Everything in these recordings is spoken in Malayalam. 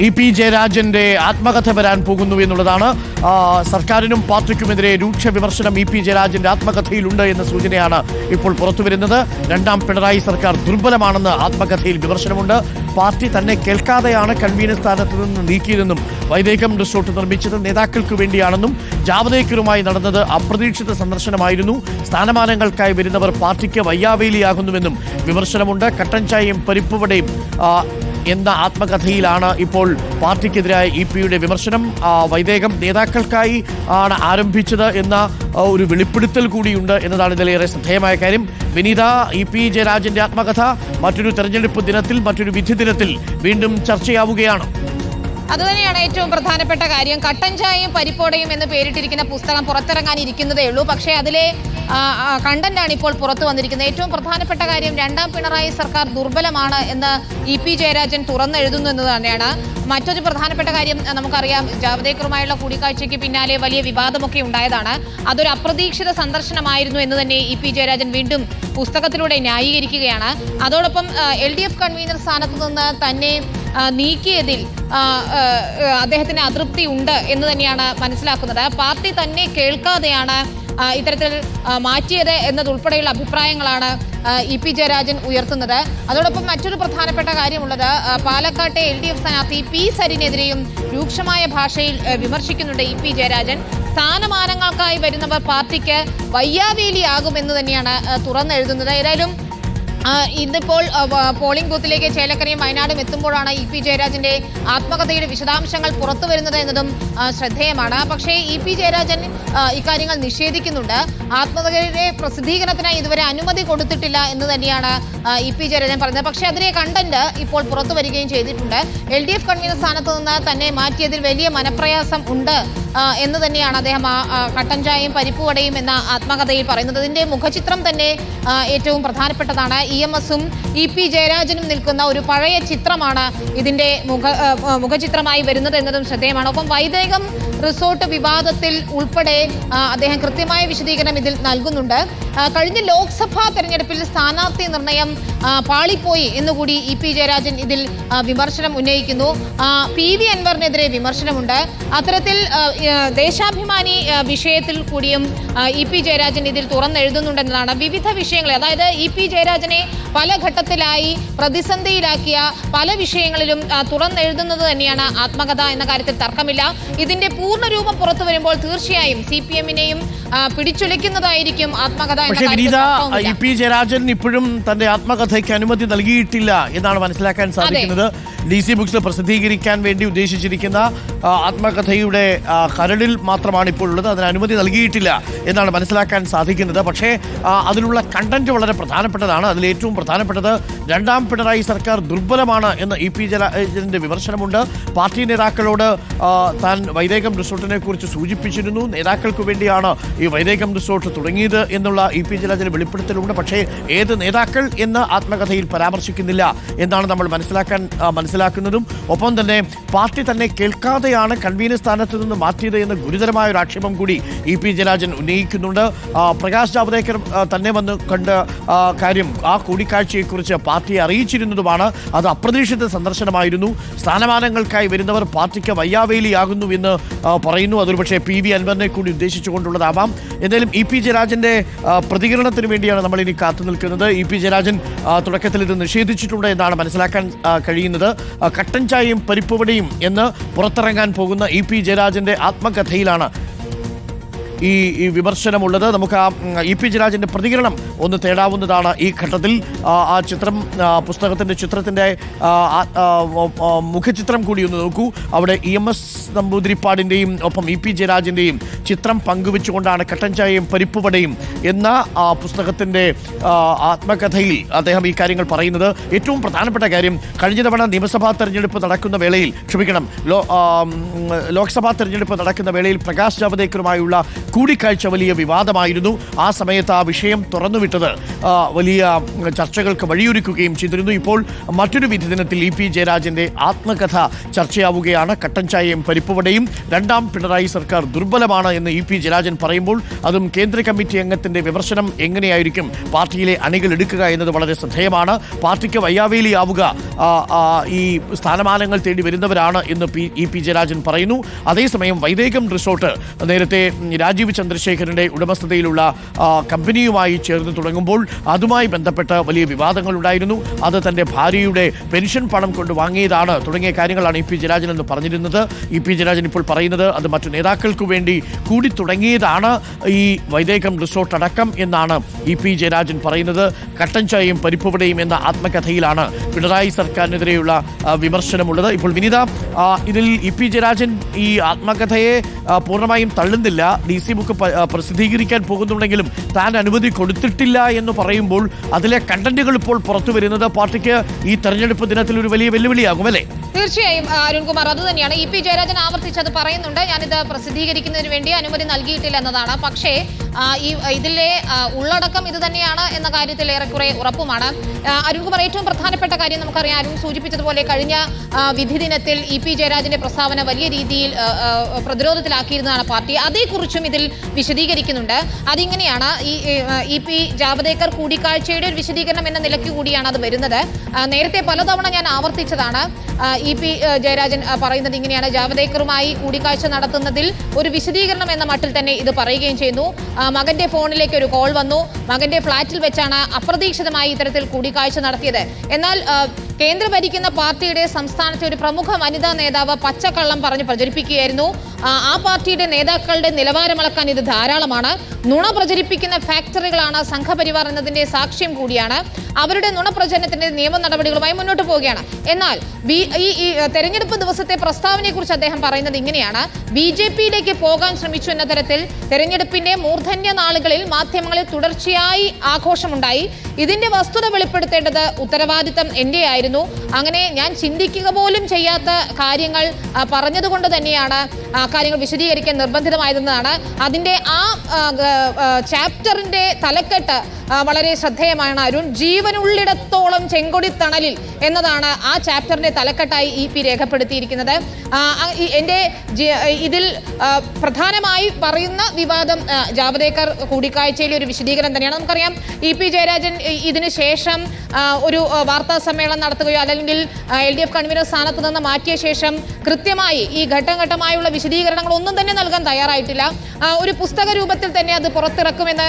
ഇ.പി. ജയരാജന്റെ ആത്മകഥ വരാൻ പോകുന്നു എന്നുള്ളതാണ്. സർക്കാരിനും പാർട്ടിക്കുമെതിരെ രൂക്ഷ വിമർശനം ഇ.പി. ജയരാജന്റെ ആത്മകഥയിലുണ്ട് എന്ന സൂചനയാണ് ഇപ്പോൾ പുറത്തുവരുന്നത്. രണ്ടാം പിണറായി സർക്കാർ ദുർബലമാണെന്ന് ആത്മകഥയിൽ വിമർശനമുണ്ട്. പാർട്ടി തന്നെ കേൾക്കാതെയാണ് കൺവീനർ സ്ഥാനത്ത് നിന്ന് നീക്കിയതെന്നും വൈദേകം റിസോർട്ട് നിർമ്മിച്ചത് നേതാക്കൾക്ക് വേണ്ടിയാണെന്നും ജാവദേക്കറുമായി നടന്നത് അപ്രതീക്ഷിത സന്ദർശനമായിരുന്നു, സ്ഥാനമാനങ്ങൾക്കായി വരുന്നവർ പാർട്ടിക്ക് വയ്യാവേലിയാകുന്നുവെന്നും വിമർശനമുണ്ട്. കട്ടൻ ചായയും പരിപ്പുവടയും എന്ന ആത്മകഥയിലാണ് ഇപ്പോൾ പാർട്ടിക്കെതിരായ ഇ.പി.യുടെ വിമർശനം. വൈദേകം നേതാക്കൾക്കായി ആണ് ആരംഭിച്ചത് എന്ന ഒരു വെളിപ്പെടുത്തൽ കൂടിയുണ്ട് എന്നതാണ് ഇതിലേറെ ശ്രദ്ധേയമായ കാര്യം. വിനീത, ഇ.പി. ജയരാജന്റെ ആത്മകഥ മറ്റൊരു തെരഞ്ഞെടുപ്പ് ദിനത്തിൽ, മറ്റൊരു വിധി ദിനത്തിൽ വീണ്ടും ചർച്ചയാവുകയാണ്. അതുതന്നെയാണ് ഏറ്റവും പ്രധാനപ്പെട്ട കാര്യം. കട്ടൻ ചായയും പരിപ്പോടയും എന്ന് പേരിട്ടിരിക്കുന്ന പുസ്തകം പുറത്തിറങ്ങാനിരിക്കുന്നതേ ഉള്ളൂ. പക്ഷേ അതിലെ കണ്ടന്റാണ് ഇപ്പോൾ പുറത്തു വന്നിരിക്കുന്നത്. ഏറ്റവും പ്രധാനപ്പെട്ട കാര്യം, രണ്ടാം പിണറായി സർക്കാർ ദുർബലമാണ് എന്ന് ഇ.പി. ജയരാജൻ തുറന്നെഴുതുന്നു എന്ന് തന്നെയാണ്. മറ്റൊരു പ്രധാനപ്പെട്ട കാര്യം, നമുക്കറിയാം, ജാവദേക്കറുമായുള്ള കൂടിക്കാഴ്ചയ്ക്ക് പിന്നാലെ വലിയ വിവാദമൊക്കെ ഉണ്ടായതാണ്. അതൊരു അപ്രതീക്ഷിത സന്ദർശനമായിരുന്നു എന്ന് തന്നെ ഇ.പി. ജയരാജൻ വീണ്ടും പുസ്തകത്തിലൂടെ ന്യായീകരിക്കുകയാണ്. അതോടൊപ്പം LDF കൺവീനർ സ്ഥാനത്ത് നിന്ന് തന്നെ നീക്കിയതിൽ അദ്ദേഹത്തിന് അതൃപ്തി ഉണ്ട് എന്ന് തന്നെയാണ് മനസ്സിലാക്കുന്നത്. പാർട്ടി തന്നെ കേൾക്കാതെയാണ് ഇത്തരത്തിൽ മാറ്റിയത് എന്നതുൾപ്പെടെയുള്ള അഭിപ്രായങ്ങളാണ് ഇ.പി. ജയരാജൻ ഉയർത്തുന്നത്. അതോടൊപ്പം മറ്റൊരു പ്രധാനപ്പെട്ട കാര്യമുള്ളത്, പാലക്കാട്ടെ LDF സ്ഥാനാർത്ഥി പി സരിനെതിരെയും രൂക്ഷമായ ഭാഷയിൽ വിമർശിക്കുന്നുണ്ട് ഇ.പി. ജയരാജൻ. സ്ഥാനമാനങ്ങൾക്കായി വരുന്നവർ പാർട്ടിക്ക് വയ്യാവേലിയാകുമെന്ന് തന്നെയാണ് തുറന്നെഴുതുന്നത്. ഏതായാലും ഇന്നിപ്പോൾ പോളിംഗ് ബൂത്തിലേക്ക് ചേലക്കരയും വയനാടും എത്തുമ്പോഴാണ് ഇ.പി. ജയരാജന്റെ ആത്മകഥയുടെ വിശദാംശങ്ങൾ പുറത്തു വരുന്നത് എന്നതും ശ്രദ്ധേയമാണ്. പക്ഷേ ഇ.പി. ജയരാജൻ ഇക്കാര്യങ്ങൾ നിഷേധിക്കുന്നുണ്ട്. ആത്മകഥയുടെ പ്രസിദ്ധീകരണത്തിനായി ഇതുവരെ അനുമതി കൊടുത്തിട്ടില്ല എന്ന് തന്നെയാണ് ഇ.പി. ജയരാജൻ പറഞ്ഞത്. പക്ഷേ അതിലെ കണ്ടന്റ് ഇപ്പോൾ പുറത്തു വരികയും ചെയ്തിട്ടുണ്ട്. LDF കൺവീനർ സ്ഥാനത്ത് നിന്ന് തന്നെ മാറ്റിയതിൽ വലിയ മനപ്രയാസം ഉണ്ട് എന്ന് തന്നെയാണ് അദ്ദേഹം കട്ടൻ ചായയും പരിപ്പുവടയും എന്ന ആത്മകഥയിൽ പറയുന്നത്. ഇതിന്റെ മുഖചിത്രം തന്നെ ഏറ്റവും പ്രധാനപ്പെട്ടതാണ്. EMS-ഉം ഇ.പി. ജയരാജനും നിൽക്കുന്ന ഒരു പഴയ ചിത്രമാണ് ഇതിന്റെ മുഖചിത്രമായി വരുന്നത് എന്നതും ശ്രദ്ധേയമാണ്. ഒപ്പം വൈദേകം റിസോർട്ട് വിവാദത്തിൽ ഉൾപ്പെടെ അദ്ദേഹം കൃത്യമായ വിശദീകരണം ഇതിൽ നൽകുന്നുണ്ട്. കഴിഞ്ഞ ലോക്സഭാ തെരഞ്ഞെടുപ്പിൽ സ്ഥാനാർത്ഥി നിർണയം പാളിപ്പോയി എന്നുകൂടി ഇ.പി. ജയരാജൻ ഇതിൽ വിമർശനം ഉന്നയിക്കുന്നു. PV അൻവറിനെതിരെ വിമർശനമുണ്ട്. അത്തരത്തിൽ ദേശാഭിമാനി വിഷയത്തിൽ കൂടിയും ഇ.പി. ജയരാജൻ ഇതിൽ തുറന്നെഴുതുന്നുണ്ടെന്നതാണ്. വിവിധ വിഷയങ്ങൾ, അതായത് ഇ.പി. ജയരാജനെ പല ഘട്ടത്തിലായി പ്രതിസന്ധിയിലാക്കിയ പല വിഷയങ്ങളിലും തുറന്നെഴുതുന്നത് തന്നെയാണ് ആത്മകഥ എന്ന കാര്യത്തിൽ തർക്കമില്ല. ഇതിന്റെ പൂർണ്ണരൂപം പുറത്തു വരുമ്പോൾ തീർച്ചയായും CPM-നെയും പിടിച്ചുലയ്ക്കുന്നതായിരിക്കും ആത്മകഥ. ഇ.പി. ജയരാജൻ ഇപ്പോഴും തന്റെ ആത്മകഥയ്ക്ക് അനുമതി നൽകിയിട്ടില്ല എന്നാണ് മനസ്സിലാക്കാൻ സാധിക്കുന്നത്. DC ബുക്സ് പ്രസിദ്ധീകരിക്കാൻ വേണ്ടി ഉദ്ദേശിച്ചിരിക്കുന്ന ആത്മകഥയുടെ കരടിൽ മാത്രമാണ് ഇപ്പോൾ ഉള്ളത്. അതിന് അനുമതി നൽകിയിട്ടില്ല എന്നാണ് മനസ്സിലാക്കാൻ സാധിക്കുന്നത്. പക്ഷേ അതിലുള്ള കണ്ടന്റ് വളരെ പ്രധാനപ്പെട്ടതാണ്. അതിലേറ്റവും പ്രധാനപ്പെട്ടത്, രണ്ടാം പിണറായി സർക്കാർ ദുർബലമാണ് എന്ന് ഇ.പി. ജയരാജന്റെ വിമർശനമുണ്ട്. പാർട്ടി നേതാക്കളോട് താൻ വൈദേകം റിസോർട്ടിനെ കുറിച്ച് സൂചിപ്പിച്ചിരുന്നു. നേതാക്കൾക്ക് വേണ്ടിയാണ് ഈ വൈദേകം റിസോർട്ട് തുടങ്ങിയത് എന്നുള്ള ഇ.പി. ജയരാജന്റെ വെളിപ്പെടുത്തലുണ്ട്. പക്ഷേ ഏത് നേതാക്കൾ എന്ന് ആത്മകഥയിൽ പരാമർശിക്കുന്നില്ല എന്നാണ് നമ്മൾ മനസ്സിലാക്കുന്നതും. ഒപ്പം തന്നെ പാർട്ടി തന്നെ കേൾക്കാതെയാണ് കൺവീനർ സ്ഥാനത്ത് നിന്ന് മാറ്റിയത് എന്ന ഗുരുതരമായ ഒരു ആക്ഷേപം കൂടി ഇ.പി. ജയരാജൻ ഉന്നയിക്കുന്നുണ്ട്. പ്രകാശ് ജാവദേക്കർ തന്നെ വന്ന് കണ്ട കാര്യം, ആ കൂടിക്കാഴ്ചയെക്കുറിച്ച് പാർട്ടിയെ അറിയിച്ചിരുന്നതുമാണ്. അത് അപ്രതീക്ഷിത സന്ദർശനമായിരുന്നു. സ്ഥാനമാനങ്ങൾക്കായി വരുന്നവർ പാർട്ടിക്ക് വയ്യാവേലിയാകുന്നു എന്ന് പറയുന്നു. അതൊരു പക്ഷേ PV അൻവറിനെ കൂടി ഉദ്ദേശിച്ചുകൊണ്ടുള്ളതാവാം. എന്തായാലും ഇ.പി. ജയരാജന്റെ പ്രതികരണത്തിന് വേണ്ടിയാണ് നമ്മൾ ഇനി കാത്തു നിൽക്കുന്നത്. ഇ.പി. ജയരാജൻ തുടക്കത്തിൽ ഇത് നിഷേധിച്ചിട്ടുണ്ട് എന്നാണ് മനസ്സിലാക്കാൻ കഴിയുന്നത്. കട്ടൻ ചായയും പരിപ്പുവടയും എന്ന് പുറത്തിറങ്ങാൻ പോകുന്ന ഇ.പി. ജയരാജന്റെ ആത്മകഥയിലാണ് ഈ വിമർശനമുള്ളത്. നമുക്ക് ഇ.പി. ജയരാജന്റെ പ്രതികരണം ഒന്ന് തേടാവുന്നതാണ് ഈ ഘട്ടത്തിൽ. ആ ചിത്രം, പുസ്തകത്തിന്റെ ചിത്രത്തിന്റെ മുഖചിത്രം കൂടി ഒന്ന് നോക്കൂ. അവിടെ EMS നമ്പൂതിരിപ്പാടിന്റെയും ഒപ്പം ഇ.പി. ജയരാജന്റെയും ചിത്രം പങ്കുവെച്ചുകൊണ്ടാണ് കട്ടൻ ചായയും പരിപ്പുവടയും എന്ന പുസ്തകത്തിന്റെ ആത്മകഥയിൽ അദ്ദേഹം ഈ കാര്യങ്ങൾ പറയുന്നത്. ഏറ്റവും പ്രധാനപ്പെട്ട കാര്യം, കഴിഞ്ഞ തവണ നിയമസഭാ തെരഞ്ഞെടുപ്പ് നടക്കുന്ന വേളയിൽ, ലോക്സഭാ തെരഞ്ഞെടുപ്പ് നടക്കുന്ന വേളയിൽ പ്രകാശ് ജാവദേക്കറുമായുള്ള കൂടിക്കാഴ്ച വലിയ വിവാദമായിരുന്നു. ആ സമയത്ത് ആ വിഷയം തുറന്നുവിട്ടത് വലിയ ചർച്ചകൾക്ക് വഴിയൊരുക്കുകയും ചെയ്തിരുന്നു. ഇപ്പോൾ മറ്റൊരു വിധി ദിനത്തിൽ ഇ പി ജയരാജന്റെ ആത്മകഥ ചർച്ചയാവുകയാണ്. കട്ടൻ ചായയും പരിപ്പുവടയും. രണ്ടാം പിണറായി സർക്കാർ ദുർബലമാണ് എന്ന് ഇ പി ജയരാജൻ പറയുമ്പോൾ അതും കേന്ദ്ര കമ്മിറ്റി അംഗത്തിന്റെ വിമർശനം എങ്ങനെയായിരിക്കും പാർട്ടിയിലെ അണികൾ എടുക്കുക എന്നത് വളരെ ശ്രദ്ധേയമാണ്. പാർട്ടിക്ക് വയ്യാവേലിയാവുക ഈ സ്ഥാനമാനങ്ങൾ തേടി വരുന്നവരാണ് എന്ന് ഇ പി ജയരാജൻ പറയുന്നു. അതേസമയം വൈദേകം റിസോർട്ട് നേരത്തെ രാജീവ് ചന്ദ്രശേഖരന്റെ ഉടമസ്ഥതയിലുള്ള കമ്പനിയുമായി ചേർന്ന് തുടങ്ങുമ്പോൾ അതുമായി ബന്ധപ്പെട്ട് വലിയ വിവാദങ്ങൾ ഉണ്ടായിരുന്നു. അത് തന്റെ ഭാര്യയുടെ പെൻഷൻ പണം കൊണ്ട് വാങ്ങിയതാണ് തുടങ്ങിയ കാര്യങ്ങളാണ് ഇ പി ജയരാജൻ എന്ന് പറഞ്ഞിരുന്നത്. ഇ പി ജയരാജൻ ഇപ്പോൾ പറയുന്നത് അത് മറ്റു നേതാക്കൾക്ക് വേണ്ടി കൂടി തുടങ്ങിയതാണ് ഈ വൈദേകം റിസോർട്ട് അടക്കം എന്നാണ് ഇ പി ജയരാജൻ പറയുന്നത്. കട്ടൻ ചായയും പരിപ്പുവടയും എന്ന ആത്മകഥയിലാണ് പിണറായി സർക്കാരിനെതിരെയുള്ള വിമർശനമുള്ളത്. ഇപ്പോൾ വിനീത, ഇതിൽ ഇ പി ജയരാജൻ ഈ ആത്മകഥയെ പൂർണ്ണമായും തള്ളുന്നില്ല. DC ബുക്ക് പ്രസിദ്ധീകരിക്കാൻ പോകുന്നുണ്ടെങ്കിലും താൻ അനുമതി കൊടുത്തിട്ടില്ല എന്ന് പറയുമ്പോൾ അതിലെ കണ്ടന്റുകൾ ഇപ്പോൾ പുറത്തു വരുന്നത് പാർട്ടിക്ക് ഈ തെരഞ്ഞെടുപ്പ് ദിനത്തിൽ ഒരു വലിയ വെല്ലുവിളിയാകും അല്ലേ? തീർച്ചയായും അരുൺകുമാർ, അത് തന്നെയാണ് ഇ പി ജയരാജൻ ആവർത്തിച്ചത് പറയുന്നുണ്ട്. ഞാനിത് പ്രസിദ്ധീകരിക്കുന്നതിന് വേണ്ടി അനുമതി നൽകിയിട്ടില്ല എന്നതാണ്. പക്ഷേ ഇതിലെ ഉള്ളടക്കം ഇത് തന്നെയാണ് എന്ന കാര്യത്തിൽ ഏറെക്കുറെ ഉറപ്പുമാണ്. അരുൺകുമാർ, ഏറ്റവും പ്രധാനപ്പെട്ട കാര്യം നമുക്കറിയാം, അരുൺ സൂചിപ്പിച്ചതുപോലെ കഴിഞ്ഞ വിധി ദിനത്തിൽ ഇ പി ജയരാജന്റെ പ്രസ്താവന വലിയ രീതിയിൽ പ്രതിരോധത്തിലാക്കിയിരുന്നതാണ് പാർട്ടി. അതേക്കുറിച്ചും ഇതിൽ വിശദീകരിക്കുന്നുണ്ട്. അതിങ്ങനെയാണ്, ഇ പി ജാവദേക്കർ കൂടിക്കാഴ്ചയുടെ ഒരു വിശദീകരണം എന്ന നിലയ്ക്ക് കൂടിയാണ് അത് വരുന്നത്. നേരത്തെ പലതവണ ഞാൻ ആവർത്തിച്ചതാണ്. ഇ പി ജയരാജൻ പറയുന്നത് ഇങ്ങനെയാണ്: ജാവദേക്കറുമായി കൂടിക്കാഴ്ച നടത്തുന്നതിൽ ഒരു വിശദീകരണം എന്ന മട്ടിൽ തന്നെ ഇത് പറയുകയും ചെയ്യുന്നു. മകന്റെ ഫോണിലേക്ക് ഒരു കോൾ വന്നു. മകന്റെ ഫ്ളാറ്റിൽ വെച്ചാണ് അപ്രതീക്ഷിതമായി ഇത്തരത്തിൽ കൂടിക്കാഴ്ച നടത്തിയത്. എന്നാൽ കേന്ദ്ര ഭരിക്കുന്ന പാർട്ടിയുടെ സംസ്ഥാനത്തെ ഒരു പ്രമുഖ വനിതാ നേതാവ് പച്ചക്കള്ളം പറഞ്ഞ് പ്രചരിപ്പിക്കുകയായിരുന്നു. ആ പാർട്ടിയുടെ നേതാക്കളുടെ നിലവാരമളക്കാൻ ഇത് ധാരാളമാണ്. നുണ പ്രചരിപ്പിക്കുന്ന ഫാക്ടറികളാണ് സംഘപരിവാർ എന്നതിന്റെ സാക്ഷ്യം കൂടിയാണ്. അവരുടെ നുണപ്രചരണത്തിന്റെ നിയമ നടപടികളുമായി മുന്നോട്ട് പോവുകയാണ്. എന്നാൽ ഈ തെരഞ്ഞെടുപ്പ് ദിവസത്തെ പ്രസ്താവനയെ കുറിച്ച് അദ്ദേഹം പറയുന്നത് ഇങ്ങനെയാണ്: BJP-യിലേക്ക് പോകാൻ ശ്രമിച്ചു എന്ന തരത്തിൽ തെരഞ്ഞെടുപ്പിന്റെ മൂർധന്യ നാളുകളിൽ മാധ്യമങ്ങളിൽ തുടർച്ചയായി ആഘോഷമുണ്ടായി. ഇതിന്റെ വസ്തുത വെളിപ്പെടുത്തേണ്ടത് ഉത്തരവാദിത്തം എന്റെ ആയിരുന്നു. അങ്ങനെ ഞാൻ ചിന്തിക്കുക പോലും ചെയ്യാത്ത കാര്യങ്ങൾ പറഞ്ഞതുകൊണ്ട് തന്നെയാണ് കാര്യങ്ങൾ വിശദീകരിക്കാൻ നിർബന്ധിതമായതെന്നാണ്. അതിന്റെ ആ ചാപ്റ്ററിന്റെ തലക്കെട്ട് വളരെ ശ്രദ്ധേയമാണ് അരുൺ. ജീവനുള്ളിടത്തോളം ചെങ്കൊടി തണലിൽ എന്നതാണ് ആ ചാപ്റ്ററിന്റെ തലക്കെട്ടായി ഇ പി രേഖപ്പെടുത്തിയിരിക്കുന്നത്. ഇതിൽ പ്രധാനമായി പറയുന്ന വിവാദം ജാവദേക്കർ കൂടിക്കാഴ്ചയിലെ ഒരു വിശദീകരണം തന്നെയാണ്. നമുക്കറിയാം, ഇ പി ജയരാജൻ ഇതിനു ശേഷം ഒരു വാർത്താ സമ്മേളനം നടത്തുകയോ അല്ലെങ്കിൽ LDF കൺവീനർ സ്ഥാനത്ത് നിന്ന് മാറ്റിയ ശേഷം കൃത്യമായി ഈ ഘട്ടം ഘട്ടമായുള്ള വിശദീകരണങ്ങൾ ഒന്നും തന്നെ നൽകാൻ തയ്യാറായിട്ടില്ല. ഒരു പുസ്തക രൂപത്തിൽ തന്നെ അത് പുറത്തിറക്കുമെന്ന്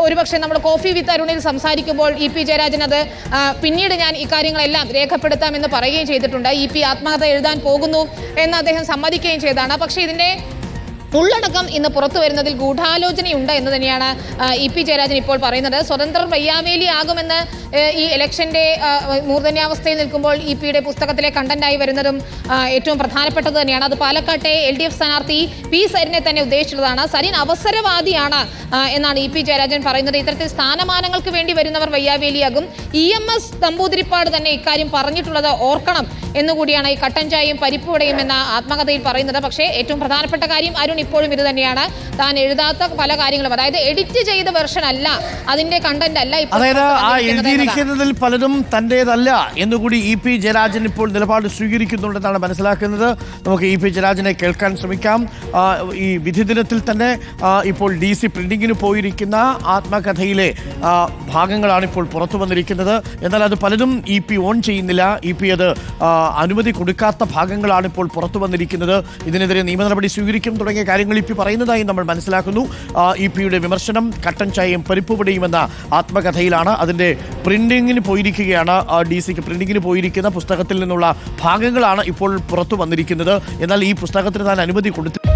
ഒരുപക്ഷെ നമ്മൾ കോഫി വിത്ത് അരുണിൽ സംസാരിക്കുമ്പോൾ ഇ പി ജയരാജൻ അത് പിന്നീട് ഞാൻ ഇക്കാര്യങ്ങളെല്ലാം രേഖപ്പെടുത്താമെന്ന് പറയുകയും ചെയ്തിട്ടുണ്ട്. ഇ പി ആത്മകഥ എഴുതാൻ പോകുന്നു എന്ന് അദ്ദേഹം സമ്മതിക്കുകയും ചെയ്തതാണ്. പക്ഷേ ഇതിന്റെ ഉള്ളടക്കം ഇന്ന് പുറത്തു വരുന്നതിൽ ഗൂഢാലോചനയുണ്ട് എന്ന് തന്നെയാണ് ഇ പി ജയരാജൻ ഇപ്പോൾ പറയുന്നത്. സ്വതന്ത്രർ വയ്യാവേലിയാകുമെന്ന് ഈ ഇലക്ഷന്റെ മൂർധന്യാവസ്ഥയിൽ നിൽക്കുമ്പോൾ ഇ പിയുടെ പുസ്തകത്തിലെ കണ്ടന്റായി വരുന്നതും ഏറ്റവും പ്രധാനപ്പെട്ടത് തന്നെയാണ്. അത് പാലക്കാട്ടെ LDF സ്ഥാനാർത്ഥി പി സരിനെ തന്നെ ഉദ്ദേശിച്ചുള്ളതാണ്. സരിൻ അവസരവാദിയാണ് എന്നാണ് ഇ പി ജയരാജൻ പറയുന്നത്. ഇത്തരത്തിൽ സ്ഥാനമാനങ്ങൾക്ക് വേണ്ടി വരുന്നവർ വയ്യാവേലിയാകും. EMS നമ്പൂതിരിപ്പാട് തന്നെ ഇക്കാര്യം പറഞ്ഞിട്ടുള്ളത് ഓർക്കണം എന്നുകൂടിയാണ് ഈ കട്ടൻ ചായയും പരിപ്പുവടയും എന്ന ആത്മകഥയിൽ പറയുന്നത്. പക്ഷേ ഏറ്റവും പ്രധാനപ്പെട്ട കാര്യം അരുൺ ഇപ്പോഴും ഇത് തന്നെയാണ്: താൻ എഴുതാത്ത പല കാര്യങ്ങളും, അതായത് എഡിറ്റ് ചെയ്ത വെർഷൻ അല്ല, അതിന്റെ കണ്ടന്റ് അല്ല, എഴുതിയിരിക്കുന്നതിൽ പലതും തന്റേതല്ല എന്നുകൂടി ഇ പി ജയരാജൻ ഇപ്പോൾ നിലപാട് സ്വീകരിക്കുന്നുണ്ടെന്നാണ് മനസ്സിലാക്കുന്നത്. നമുക്ക് ഇ പി ജയരാജനെ കേൾക്കാൻ ശ്രമിക്കാം. ഈ വിധി ദിനത്തിൽ തന്നെ ഇപ്പോൾ DC പ്രിന്റിങ്ങിന് പോയിരിക്കുന്ന ആത്മകഥയിലെ ഭാഗങ്ങളാണ് ഇപ്പോൾ പുറത്തു വന്നിരിക്കുന്നത്. എന്നാൽ അത് പലതും ഇ പി ഓൺ ചെയ്യുന്നില്ല. ഇ പി അത് അനുമതി കൊടുക്കാത്ത ഭാഗങ്ങളാണ് ഇപ്പോൾ പുറത്തു വന്നിരിക്കുന്നത്. ഇതിനെതിരെ നിയമ നടപടി സ്വീകരിക്കും തുടങ്ങിയ കാര്യങ്ങൾ ഇ പി പറയുന്നതായി നമ്മൾ മനസ്സിലാക്കുന്നു. ഇ പിയുടെ വിമർശനം കട്ടൻ ചായയും പരിപ്പുവടയും എന്ന ആത്മകഥയിലാണ്. അതിൻ്റെ പ്രിന്റിങ്ങിന് പോയിരിക്കുകയാണ്. DCക്ക് പ്രിന്റിങ്ങിന് പോയിരിക്കുന്ന പുസ്തകത്തിൽ നിന്നുള്ള ഭാഗങ്ങളാണ് ഇപ്പോൾ പുറത്തു വന്നിരിക്കുന്നത്. എന്നാൽ ഈ പുസ്തകത്തിന് താൻ അനുമതി കൊടുത്തു